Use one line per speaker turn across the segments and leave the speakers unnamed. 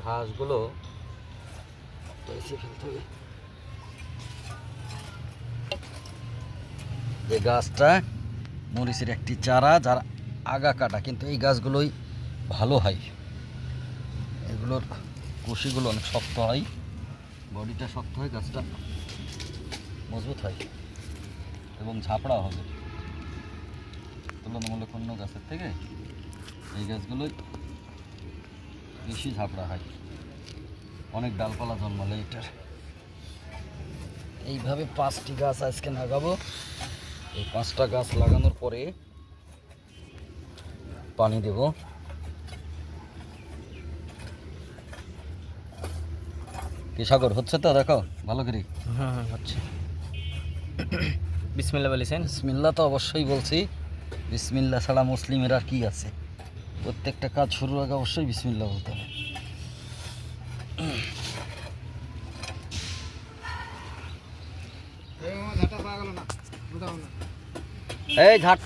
ঘাসগুলো বেশি ফেলতে হবে। যে গাছটা মরিচের একটি চারা, যার আগা কাটা, কিন্তু এই গাছগুলোই ভালো হয়। এগুলোর কুশিগুলো অনেক শক্ত হয়, বডিটা শক্ত হয়, গাছটা মজবুত হয় এবং ঝাপড়া হবে তুলনামূলক অন্য গাছের থেকে। এই গাছগুলোই বেশি ঝাপড়া হয়, অনেক ডালপালা জন্মালে এটার। এইভাবে 5টি গাছ আজকে লাগাবো। এই 5টা গাছ লাগানোর পরে পানি দেব। কি সাগর হচ্ছে তো দেখো ভালো করে?
হ্যাঁ হচ্ছে। বিসমিল্লাহ বলেছেন?
বিসমিল্লাহ তো অবশ্যই বলছি, বিসমিল্লাহ ছাড়া মুসলিমের আর কি আছে? প্রত্যেকটা কাজ শুরুর আগে অবশ্যই বিসমিল্লাহ বলতে হবে। এই ঝাট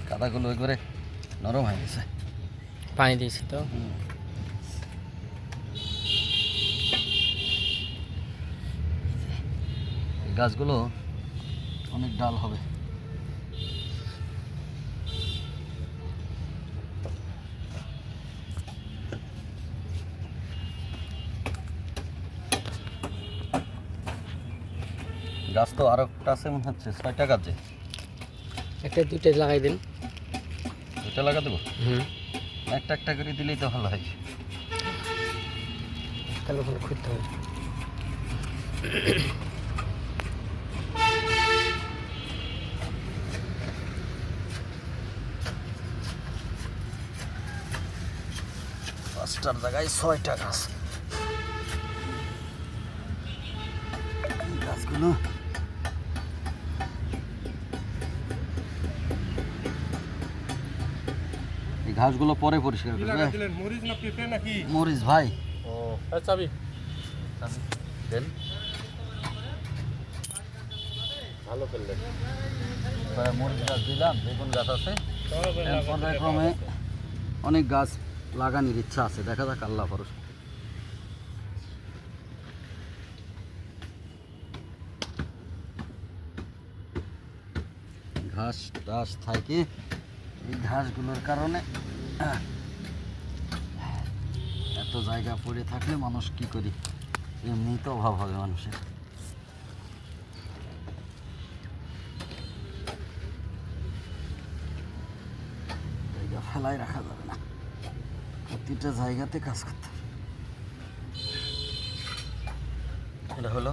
কাদাগুলো করে নরম হয়ে গেছে,
পানি দিয়েছি তো।
গাছগুলো অনেক ডাল হবে। গাছ তো আরো একটা আছে মনে হচ্ছে, 6টা গাছে।
একটা দুইটা লাগাই দিন।
দুটা লাগা দেবো? একটা একটা করে দিলেই তো ভালো হয়।
তাহলে ভালো খুঁজতে হবে।
পাঁচটার জায়গায় 6টা গাছ। গাছগুলো এই ঘাসগুলো পরে পরিষ্কার করবে।
মরিচ না পেঁপে নাকি?
মরিচ ভাই।
ও চাবি
দেন।
ভালো করলেন।
মরিচ গাছ দিলাম, বেগুন গাছ আছে, পর্যায়ক্রমে অনেক গাছ লাগানোর ইচ্ছা আছে, দেখা যাক আল্লাহ ভরসা। ঘাস টাস থাকে, এই ঘাসগুলোর কারণে এত জায়গা পড়ে থাকলে মানুষ কি করি, এমনি তো অভাব হবে মানুষের। জায়গা ফেলাই রাখা যাবে না, প্রতিটা জায়গাতে কাজ করতে হবে। এটা হলো